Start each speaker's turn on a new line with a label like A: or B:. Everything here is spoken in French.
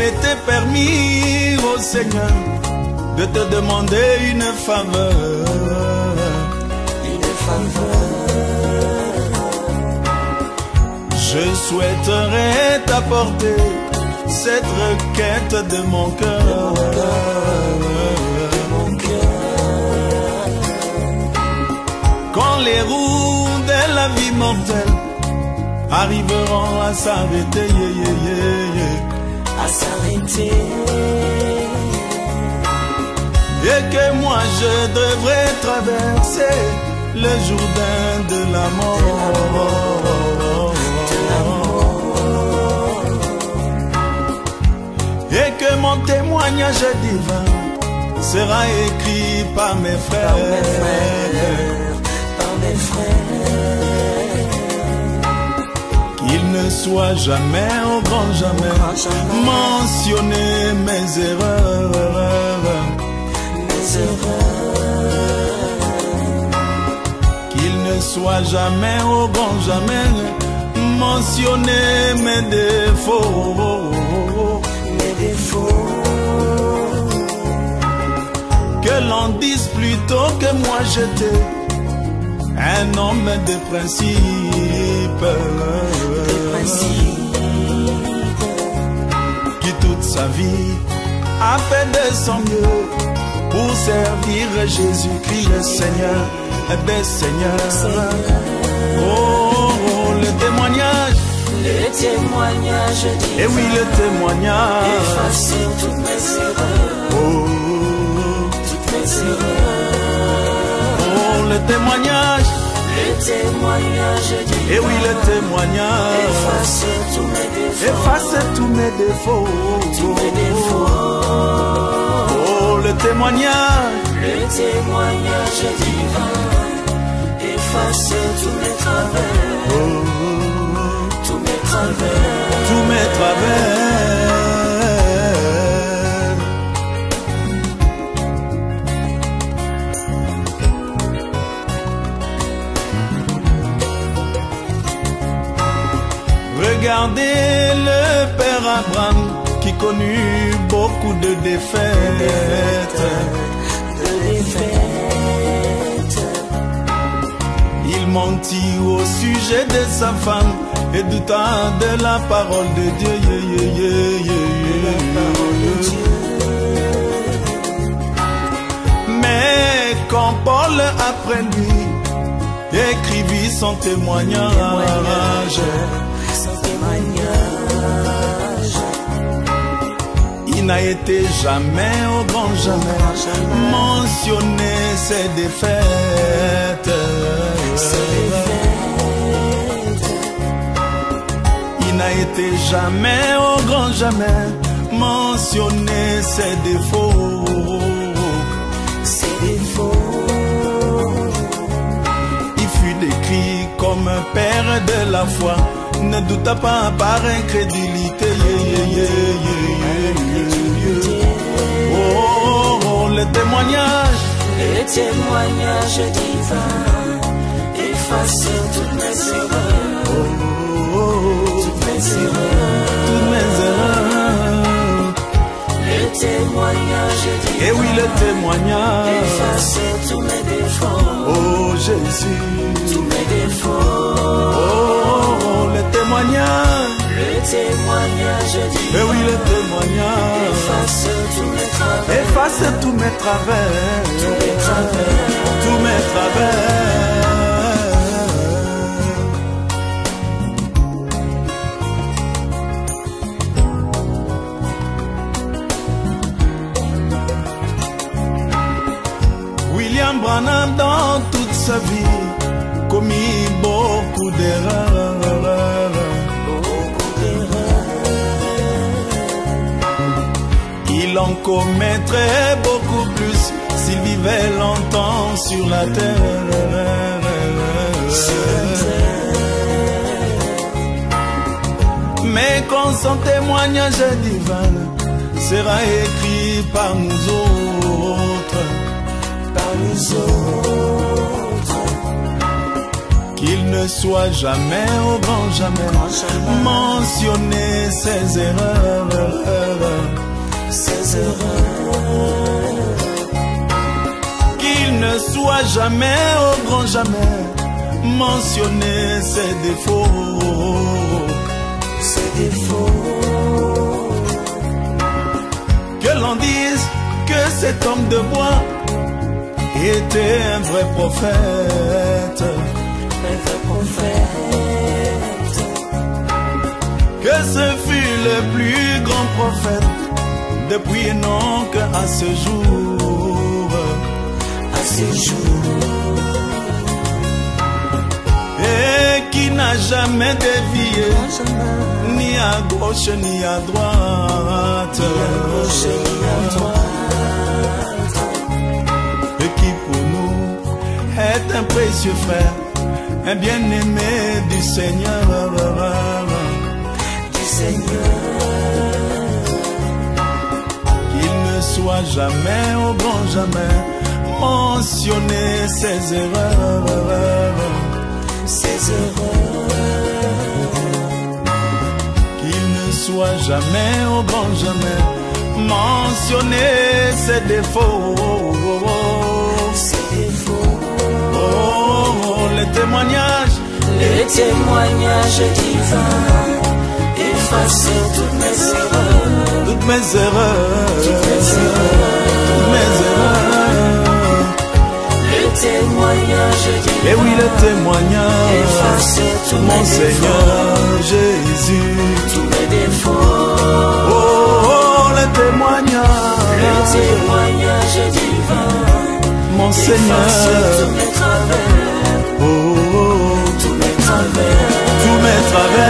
A: était permis au Seigneur de te demander une faveur.
B: Une faveur.
A: Je souhaiterais t'apporter cette requête de mon cœur. Quand les roues de la vie mortelle arriveront à s'arrêter,
B: à s'arrêter,
A: et que moi je devrais traverser le Jourdain de la mort, et que mon témoignage divin sera écrit par mes frères, qu'il ne soit jamais, au grand jamais, mentionné mes erreurs, qu'il ne soit jamais, au grand jamais, mentionné mes défauts, que l'on dise plutôt que moi j'étais un homme de principe, qui toute sa vie a fait de son mieux pour servir Jésus-Christ le Seigneur des Seigneurs. Oh, le témoignage, et oui le témoignage,
B: efface toutes mes erreurs, toutes mes erreurs.
A: Oh, le témoignage, et oui le témoignage,
B: efface tous mes défauts,
A: efface tous mes défauts, Oh, le témoignage,
B: divin, efface tous mes travers, tous mes travers,
A: tous mes travers. Regardez le père Abraham qui connut beaucoup de défaites. Il mentit au sujet de sa femme et douta de la parole de Dieu. Mais quand Paul après lui écrivit son témoignage, il n'a été jamais, au grand jamais, mentionné ses défaites. Il n'a été jamais, au grand jamais, mentionné ses défauts. Il fut décrit comme un père de la foi, ne douta pas par incrédulité. Oh, le témoignage,
B: divin, efface toutes mes erreurs, toutes mes
A: erreurs.
B: Le témoignage divin,
A: et oui le témoignage,
B: efface tous mes défauts,
A: oh Jésus,
B: tous mes défauts.
A: Oh, le témoignage,
B: divin,
A: et oui le témoignage,
B: efface tous mes travers,
A: efface tous mes travers,
B: tous mes travers,
A: tous mes travers. William Branham dans toute sa vie commis beaucoup d'erreurs. Il en commettrait beaucoup plus s'il vivait longtemps sur la terre. Mais quand son témoignage divin sera écrit par nous autres, qu'il ne soit jamais, au grand jamais, mentionné ses erreurs.
B: Ses erreurs.
A: Qu'il ne soit jamais, au grand jamais, mentionné ses défauts.
B: Ses défauts.
A: Que l'on dise que cet homme de bois était un vrai prophète.
B: Un vrai prophète.
A: Que ce fut le plus grand prophète depuis donc à ce jour.
B: À ce jour.
A: Et qui n'a jamais dévié, ni à gauche ni à droite. Et qui pour nous est un précieux frère, un bien-aimé du Seigneur.
B: Du Seigneur.
A: Qu'il ne soit jamais, au grand jamais, mentionné ses erreurs.
B: Ses erreurs.
A: Qu'il ne soit jamais, au grand jamais, mentionné ses défauts.
B: Ses défauts.
A: Oh, les témoignages.
B: Les témoignages divins effacent toutes mes erreurs.
A: Toutes mes erreurs.
B: Toutes mes erreurs.
A: Toutes mes erreurs.
B: Les témoignages divins.
A: Et oui, le témoignage.
B: Effacent tous
A: mon
B: mes
A: Seigneur
B: défauts.
A: Jésus.
B: Tous mes défauts.
A: Oh, oh, le témoignage.
B: Le témoignage divin.
A: Mon Seigneur.
B: Efface tous mes travers.
A: Oh, oh,
B: Tous mes travers.
A: tous mes travers.